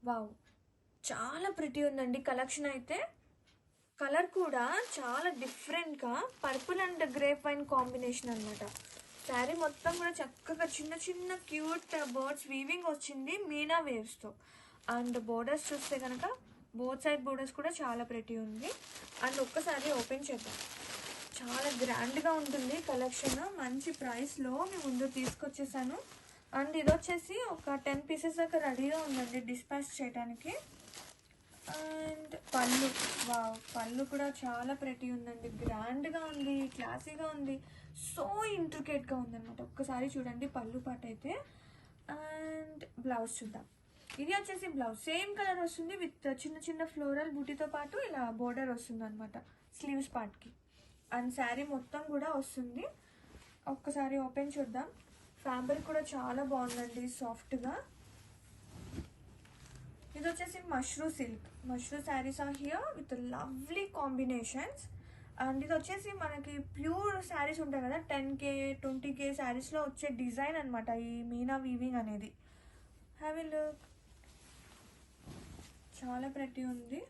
Wow! చాలా pretty ఉందండి collection అయితే. కలర్ కూడా చాలా డిఫరెంట్‌గా purple and grape wine combination అనమాట. శారీ మొత్తం కూడా చక్కగా చిన్న చిన్న క్యూట్ బర్డ్స్ వీవింగ్ వచ్చింది మీనా వేవ్స్‌తో. అండ్ బోర్డర్స్ చూస్తే కనుక బోత్ సైడ్ బోర్డర్స్ కూడా చాలా ప్రిటీ ఉంది. అండ్ ఒక్కసారి ఓపెన్ చేద్దాం. చాలా గ్రాండ్‌గా ఉంటుంది కలెక్షన్. మంచి ప్రైస్‌లో మీ ముందుకు తీసుకొచ్చేసాను. అండ్ ఇదొచ్చేసి ఒక 10 పీసెస్ దాకా రెడీగా ఉందండి డిస్పాచ్ చేయడానికి. అండ్ పళ్ళు, వావ్! పళ్ళు కూడా చాలా ప్రిటీ ఉందండి. గ్రాండ్‌గా ఉంది, క్లాసీగా ఉంది. సో ఇంట్రికేట్‌గా ఉందనమాట. ఒక్కసారి చూడండి పళ్ళు పార్ట్ అయితే. అండ్ బ్లౌజ్ చూద్దాం. ఇది వచ్చేసి బ్లౌజ్ సేమ్ కలర్ వస్తుంది విత్ చిన్న చిన్న ఫ్లోరల్ బూటీతో పాటు ఇలా బోర్డర్ వస్తుంది అనమాట స్లీవ్స్ పార్ట్కి. అండ్ శారీ మొత్తం కూడా వస్తుంది. ఒక్కసారి ఓపెన్ చూద్దాం. ఫ్యాబ్రిక్ కూడా చాలా బాగుందండి, సాఫ్ట్గా. ఇది వచ్చేసి mashru silk. Mashru saris are here with lovely combinations. And ఇది వచ్చేసి మనకి ప్యూర్ శారీస్ ఉంటాయి కదా 10K 20K శారీస్లో వచ్చే డిజైన్ అనమాట ఈ మీనా వీవింగ్ అనేది. Have a look. చాలా ప్రెటీ ఉంది.